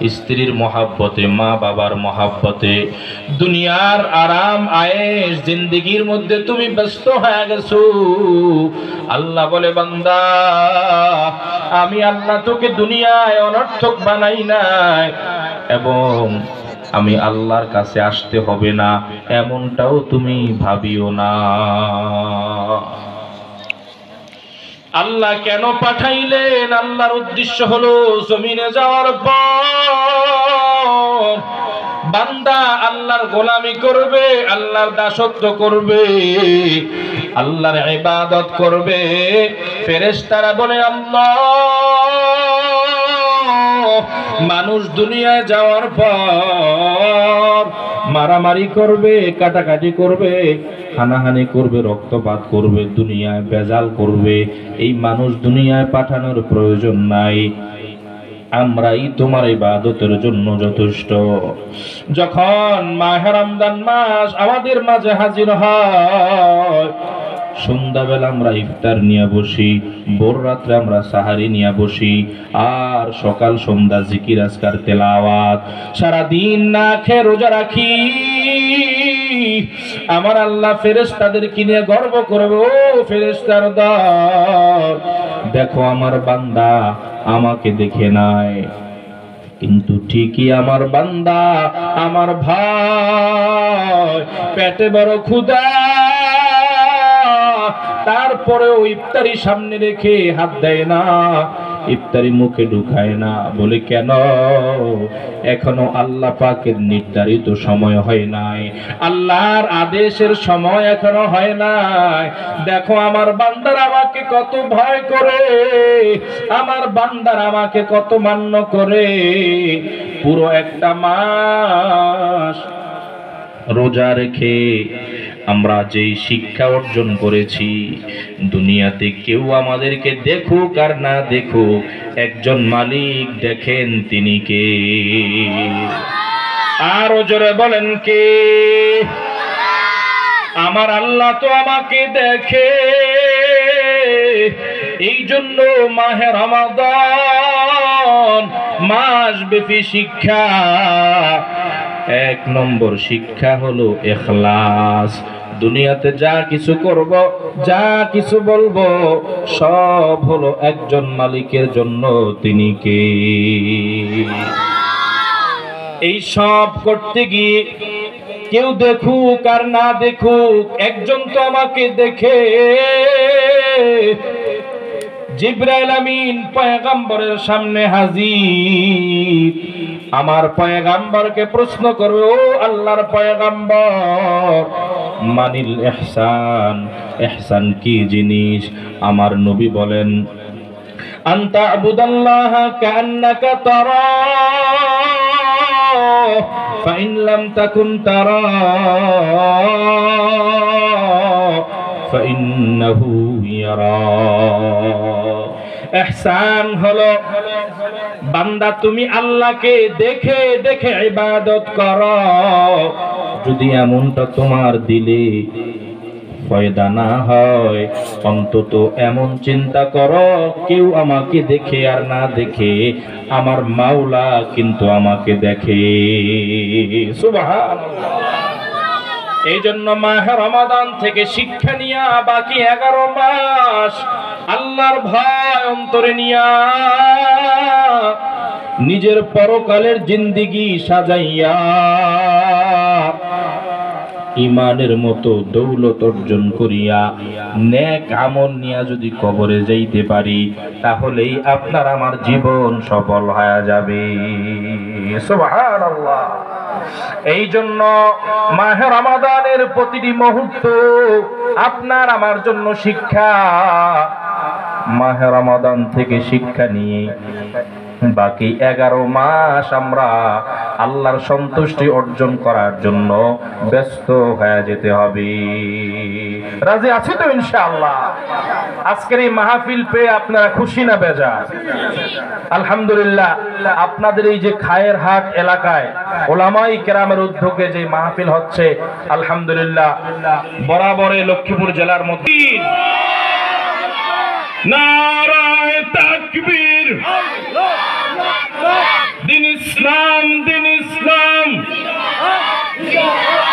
স্ত্রীর মহাব্বতে, মা বাবার মহাব্বতে, দুনিয়ার আরাম আয়েশ জিন্দেগির মধ্যে তুমি ব্যস্ত হয়ে গেছো। আল্লাহ বলে, বান্দা, আমি আল্লাহ তোকে দুনিয়ায় অনর্থক বানাই নাই, এবং আমি আল্লাহর কাছে আসতে হবে না এমনটাও তুমি ভাবিও না। আল্লাহ কেন পাঠাইলেন? আল্লাহর উদ্দেশ্য হলো জমিনে যাওয়ার পর বান্দা আল্লাহর গোলামি করবে, আল্লাহর দাসত্ব করবে, আল্লাহর ইবাদত করবে। ফেরেশতারা বলে, আল্লাহ, মানুষ দুনিয়ায় যাওয়ার পর মারামারি করবে, কাটাকাটি করবে, হানাহানি করবে, রক্তপাত করবে, দুনিয়ায় বেজাল করবে। এই মানুষ দুনিয়ায় পাঠানোর প্রয়োজন নাই, আমরাই তোমার ইবাদতের জন্য যথেষ্ট। যখন মাহে রমজান মাস আমাদের মাঝে হাজির হয়, সন্ধ্যাবেলা আমরা ইফতার নিয়ে বসি, ভোর রাত্রে আমরা সাহারি নিয়ে বসি, আর সকাল সন্ধ্যা জিকির আজকার তেলাওয়াত, সারাদিন না খেয়ে রোজা রাখি। আমার আল্লাহ ফেরেশতাদেরকে নিয়ে গর্ব করবে, ও ফেরেশতার দল, দেখো আমার বান্দা আমাকে দেখে নাই, কিন্তু ঠিকই আমার বান্দা, আমার ভাই পেটে বড় ক্ষুধা, তারপরেও ইফতারি সামনে রেখে হাত দেয় না, ইফতারি মুখে ঢুকায় না। বলে কেন? এখনো আল্লাহ পাকের নির্ধারিত সময় হয় নাই, আল্লাহর আদেশের সময় এখনো হয় নাই। দেখো আমার বান্দার আমাকে কত ভয় করে, আমার বান্দার আমাকে কত মান্য করে। পুরো একটা মাস রোজা রেখে আমরা যেই শিক্ষা অর্জন করেছি, দুনিয়াতে কেউ আমাদেরকে দেখুক আর না দেখুক, একজন মালিক দেখেন, তিনি কে? আরো জোরে বলেন কে? আমার আল্লাহ তো আমাকে দেখে। এই জন্য মাহে রমাদান মাস ব্যাপী শিক্ষা। এক নম্বর শিক্ষা হলো ইখলাস। দুনিয়াতে যা কিছু করব, যা কিছু বলবো, সব হলো একজন মালিকের জন্য, তিনি কে? এই সব করতে গিয়ে কেউ দেখুক আর না দেখুক, একজন তো আমাকে দেখে। জিবরাইল আমিন পয়গম্বরের সামনে হাজির। আমার পয়গম্বরকে প্রশ্ন করবে, ও আল্লাহর পয়গম্বর, মানিল ইহসান, ইহসান কি জিনিস? আমার নবী বলেন, আনতা আবুদাল্লাহা কান্নাকা তারা ফাইন লাম তাকুন তারা ফাইন্নাহু ইয়ারা। ইহসান হলো বান্দা তুমি আল্লাহকে দেখে দেখে ইবাদত করো। যদি এমনটা তোমার দিলে ফয়দা না হয়, অন্তত এমন চিন্তা করো, কেউ আমাকে দেখে আর না দেখে, আমার মাওলা কিন্তু আমাকে দেখে। সুবহানাল্লাহ। এই জন্য মাহে রমাদান থেকে শিক্ষা নিয়া বাকি 11 মাস আল্লাহর ভয় অন্তরে নিয়া নিজের পরকালের জিন্দেগি সাজাইয়া ইমানের মতো দৌলত অর্জন করিয়া নেক আমল নিয়া যদি কবরে যাইতে পারি, তাহলেই আপনার আমার জীবন সফল হয়ে যাবে। সুবহানাল্লাহ। এই জন্য মাহে রমাদানের প্রতিটি মুহূর্ত আপনার আমার জন্য শিক্ষা। মাহে রমাদান থেকে শিক্ষা নিয়ে বাকি 11 মাস আমরা আল্লাহর সন্তুষ্টি অর্জন করার জন্য ব্যস্ত হয়ে যেতে হবে। রাজি আছি তো ইনশাআল্লাহ? আজকের এই মাহফিল পেয়ে আপনারা খুশি না বেজার? আলহামদুলিল্লাহ। আপনাদের এই যে খায়ের হাট এলাকায় ওলামাই কেরামের উদ্যোগে যে মাহফিল হচ্ছে, আলহামদুলিল্লাহ, বরাবরে লক্ষ্মীপুর জেলার মধ্যে নারায়ে তাকবীর,